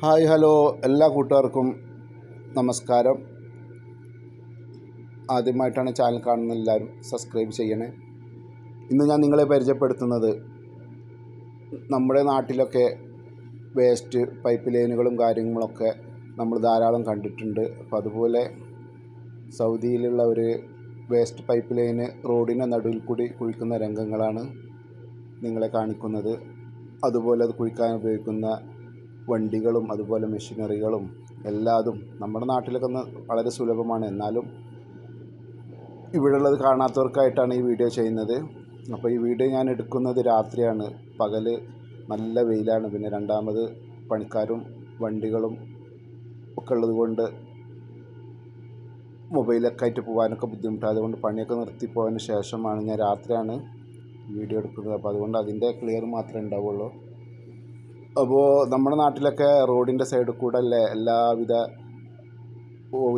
Hi hello എല്ലാ കൂട്ടുകാർക്കും നമസ്കാരം. ആദ്യമായിട്ടാണ് ചാനൽ കാണുന്ന എല്ലാവരും സബ്സ്ക്രൈബ് ചെയ്യണേ. ഇന്ന് ഞാൻ നിങ്ങളെ പരിചയപ്പെടുത്തുന്നത് നമ്മുടെ നാട്ടിലൊക്കെ വേസ്റ്റ് പൈപ്പ് ലൈനുകളും കാര്യങ്ങളൊക്കെ നമ്മൾ ധാരാളം കണ്ടിട്ടുണ്ട്. അപ്പോൾ അതുപോലെ സൗദിയിലുള്ള ഒരു വേസ്റ്റ് പൈപ്പ് ലൈന് റോഡിൻ്റെ നടുവിൽ കൂടി കുഴിക്കുന്ന രംഗങ്ങളാണ് നിങ്ങളെ കാണിക്കുന്നത്. അതുപോലെ അത് കുഴിക്കാൻ ഉപയോഗിക്കുന്ന വണ്ടികളും അതുപോലെ മെഷീനറികളും എല്ലാതും നമ്മുടെ നാട്ടിലൊക്കെ ഒന്ന് വളരെ സുലഭമാണ്. എന്നാലും ഇവിടെയുള്ളത് കാണാത്തവർക്കായിട്ടാണ് ഈ വീഡിയോ ചെയ്യുന്നത്. അപ്പോൾ ഈ വീഡിയോ ഞാൻ എടുക്കുന്നത് രാത്രിയാണ്. പകൽ നല്ല വെയിലാണ്. പിന്നെ രണ്ടാമത് പണിക്കാരും വണ്ടികളും ഒക്കെ ഉള്ളത് കൊണ്ട് മൊബൈലൊക്കെ ആയിട്ട് പോകാനൊക്കെ ബുദ്ധിമുട്ടാണ്. അതുകൊണ്ട് പണിയൊക്കെ നിർത്തിപ്പോയതിന് ശേഷമാണ് ഞാൻ രാത്രിയാണ് വീഡിയോ എടുക്കുന്നത്. അപ്പോൾ അതുകൊണ്ട് അതിൻ്റെ ക്ലിയർ മാത്രമേ ഉണ്ടാവുള്ളൂ. അപ്പോൾ നമ്മുടെ നാട്ടിലൊക്കെ റോഡിൻ്റെ സൈഡിൽ കൂടെ അല്ലേ എല്ലാവിധ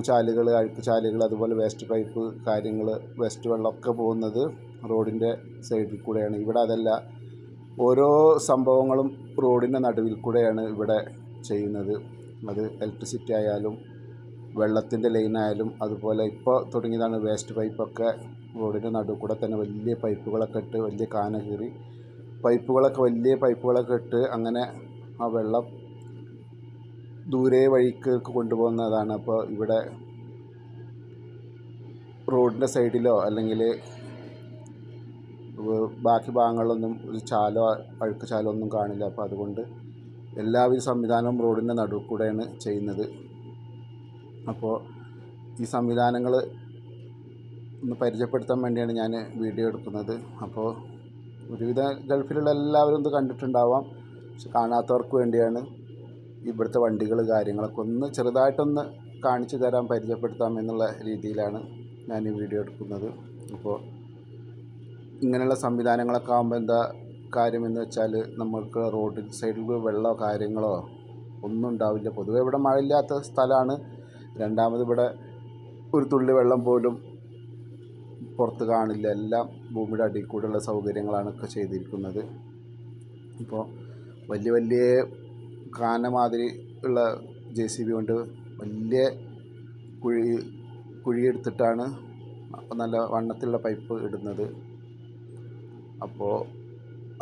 ചാലുകൾ, അഴുക്ക് ചാലുകൾ, അതുപോലെ വേസ്റ്റ് പൈപ്പ് കാര്യങ്ങൾ, വേസ്റ്റ് വെള്ളമൊക്കെ പോകുന്നത് റോഡിൻ്റെ സൈഡിൽ കൂടെയാണ്. ഇവിടെ അതല്ല, ഓരോ സംഭവങ്ങളും റോഡിൻ്റെ നടുവിൽ കൂടെയാണ് ഇവിടെ ചെയ്യുന്നത്. അത് ഇലക്ട്രിസിറ്റി ആയാലും വെള്ളത്തിൻ്റെ ലൈനായാലും അതുപോലെ ഇപ്പോൾ തുടങ്ങിയതാണ് വേസ്റ്റ് പൈപ്പൊക്കെ റോഡിൻ്റെ നടുവിൽ കൂടെ തന്നെ വലിയ പൈപ്പുകളൊക്കെ ഇട്ട് വലിയ കാന കീറി വലിയ പൈപ്പുകളൊക്കെ ഇട്ട് അങ്ങനെ ആ വെള്ളം ദൂരെ വഴിക്ക് കൊണ്ടുപോകുന്നതാണ്. അപ്പോൾ ഇവിടെ റോഡിൻ്റെ സൈഡിലോ അല്ലെങ്കിൽ ബാക്കി ഭാഗങ്ങളിലൊന്നും ഒരു ചാലോ അഴുക്ക് ചാലോ ഒന്നും കാണില്ല. അപ്പോൾ അതുകൊണ്ട് എല്ലാവിധ സംവിധാനവും റോഡിൻ്റെ നടുവിൽ കൂടെയാണ് ചെയ്യുന്നത്. അപ്പോൾ ഈ സംവിധാനങ്ങൾ ഒന്ന് പരിചയപ്പെടുത്താൻ വേണ്ടിയാണ് ഞാൻ വീഡിയോ എടുക്കുന്നത്. അപ്പോൾ ഒരുവിധ ഗൾഫിലുള്ള എല്ലാവരും ഇത് കണ്ടിട്ടുണ്ടാവാം. പക്ഷെ കാണാത്തവർക്ക് വേണ്ടിയാണ് ഇവിടുത്തെ വണ്ടികൾ കാര്യങ്ങളൊക്കെ ഒന്ന് ചെറുതായിട്ടൊന്ന് കാണിച്ചു തരാൻ പരിചയപ്പെടുത്താം എന്നുള്ള രീതിയിലാണ് ഞാൻ ഈ വീഡിയോ എടുക്കുന്നത്. അപ്പോൾ ഇങ്ങനെയുള്ള സംവിധാനങ്ങളൊക്കെ ആകുമ്പോൾ എന്താ കാര്യമെന്ന് വെച്ചാൽ നമ്മൾക്ക് റോഡിൽ സൈഡിൽ വെള്ളമോ കാര്യങ്ങളോ ഒന്നും ഉണ്ടാവില്ല. പൊതുവേ ഇവിടെ മഴയില്ലാത്ത സ്ഥലമാണ്. രണ്ടാമത് ഇവിടെ ഒരു തുള്ളി വെള്ളം പോലും പുറത്ത് കാണില്ല. എല്ലാം ഭൂമിയുടെ അടിയിൽ കൂടെയുള്ള സൗകര്യങ്ങളാണ് ഒക്കെ ചെയ്തിരിക്കുന്നത്. ഇപ്പോൾ വലിയ വലിയ കാന മാതിരി ഉള്ള JCB കൊണ്ട് വലിയ കുഴിയെടുത്തിട്ടാണ് നല്ല വണ്ണത്തിലുള്ള പൈപ്പ് ഇടുന്നത്. അപ്പോൾ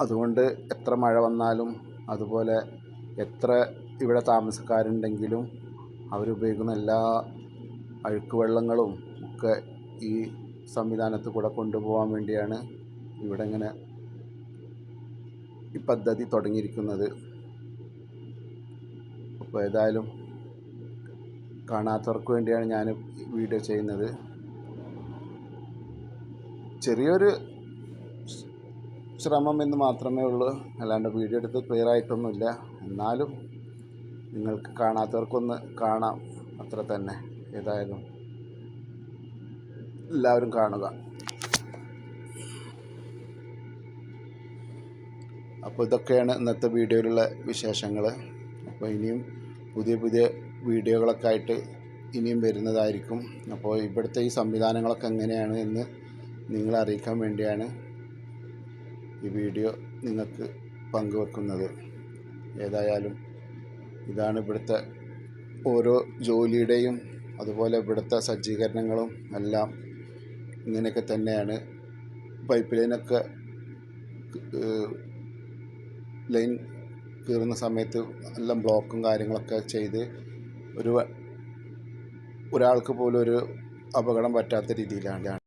അതുകൊണ്ട് എത്ര മഴ വന്നാലും അതുപോലെ എത്ര ഇവിടെ താമസക്കാരുണ്ടെങ്കിലും അവരുപയോഗിക്കുന്ന എല്ലാ അഴുക്ക് വെള്ളങ്ങളും ഒക്കെ ഈ സംവിധാനത്തിൽ കൂടെ കൊണ്ടുപോകാൻ വേണ്ടിയാണ് ഇവിടെ ഇങ്ങനെ ഈ പദ്ധതി തുടങ്ങിയിരിക്കുന്നത്. അപ്പോൾ ഏതായാലും കാണാത്തവർക്ക് വേണ്ടിയാണ് ഞാൻ വീഡിയോ ചെയ്യുന്നത്. ചെറിയൊരു ശ്രമം എന്ന് മാത്രമേ ഉള്ളൂ, അല്ലാണ്ട് വീഡിയോ എടുത്ത് ക്ലിയർ ആയിട്ടൊന്നുമില്ല. എന്നാലും നിങ്ങൾക്ക് കാണാത്തവർക്കൊന്ന് കാണാം, അത്ര തന്നെ. ഏതായാലും എല്ലാവരും കാണുക. അപ്പോൾ ഇതൊക്കെയാണ് ഇന്നത്തെ വീഡിയോയിലുള്ള വിശേഷങ്ങൾ. അപ്പോൾ ഇനിയും പുതിയ പുതിയ വീഡിയോകളൊക്കെ ആയിട്ട് ഇനിയും വരുന്നതായിരിക്കും. അപ്പോൾ ഇവിടുത്തെ ഈ സംവിധാനങ്ങളൊക്കെ എങ്ങനെയാണ് എന്ന് നിങ്ങളെ അറിയിക്കാൻ വേണ്ടിയാണ് ഈ വീഡിയോ നിങ്ങൾക്ക് പങ്കുവെക്കുന്നത്. ഏതായാലും ഇതാണ് ഇവിടുത്തെ ഓരോ ജോലിയുടെയും അതുപോലെ ഇവിടുത്തെ സജ്ജീകരണങ്ങളും എല്ലാം ഇങ്ങനെയൊക്കെ തന്നെയാണ്. പൈപ്പ് ലൈനൊക്കെ ലൈൻ കീറുന്ന സമയത്ത് എല്ലാം ബ്ലോക്കും കാര്യങ്ങളൊക്കെ ചെയ്ത് ഒരാൾക്ക് പോലും ഒരു അപകടം പറ്റാത്ത രീതിയിലാണ്.